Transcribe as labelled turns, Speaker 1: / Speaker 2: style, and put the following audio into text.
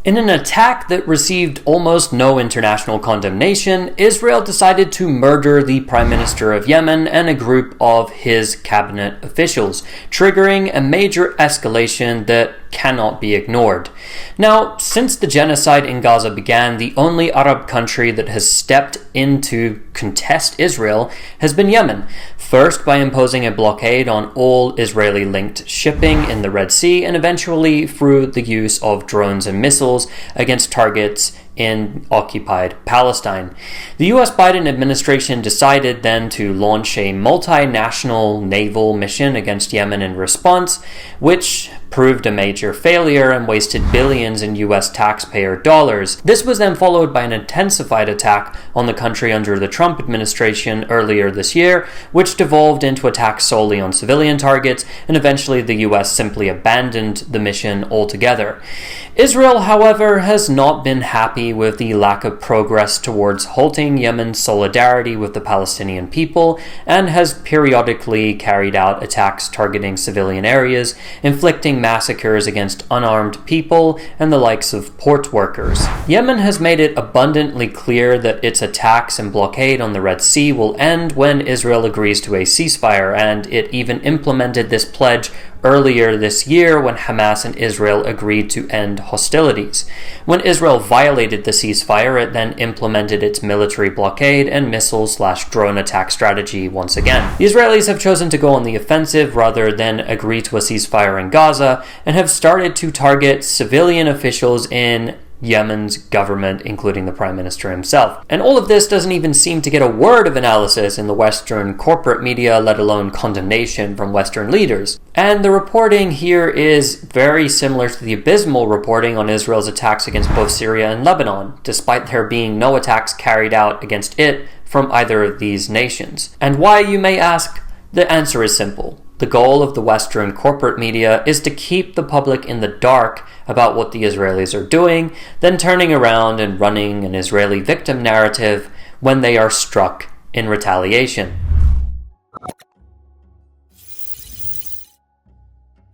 Speaker 1: In an attack that received almost no international condemnation, Israel decided to murder the Prime Minister of Yemen and a group of his cabinet officials, triggering a major escalation that cannot be ignored. Now, since the genocide in Gaza began, the only Arab country that has stepped in to contest Israel has been Yemen, first by imposing a blockade on all Israeli-linked shipping in the Red Sea, and eventually through the use of drones and missiles against targets in occupied Palestine. The US Biden administration decided then to launch a multinational naval mission against Yemen in response, which proved a major failure and wasted billions in US taxpayer dollars. This was then followed by an intensified attack on the country under the Trump administration earlier this year, which devolved into attacks solely on civilian targets, and eventually the US simply abandoned the mission altogether. Israel, however, has not been happy with the lack of progress towards halting Yemen's solidarity with the Palestinian people, and has periodically carried out attacks targeting civilian areas, inflicting massacres against unarmed people and the likes of port workers. Yemen has made it abundantly clear that its attacks and blockade on the Red Sea will end when Israel agrees to a ceasefire, and it even implemented this pledge earlier this year when Hamas and Israel agreed to end hostilities. When Israel violated the ceasefire, it then implemented its military blockade and missile/drone attack strategy once again. The Israelis have chosen to go on the offensive rather than agree to a ceasefire in Gaza, and have started to target civilian officials in Yemen's government, including the Prime Minister himself. And all of this doesn't even seem to get a word of analysis in the Western corporate media, let alone condemnation from Western leaders. And the reporting here is very similar to the abysmal reporting on Israel's attacks against both Syria and Lebanon, despite there being no attacks carried out against it from either of these nations. And why, you may ask? The answer is simple. The goal of the Western corporate media is to keep the public in the dark about what the Israelis are doing, then turning around and running an Israeli victim narrative when they are struck in retaliation.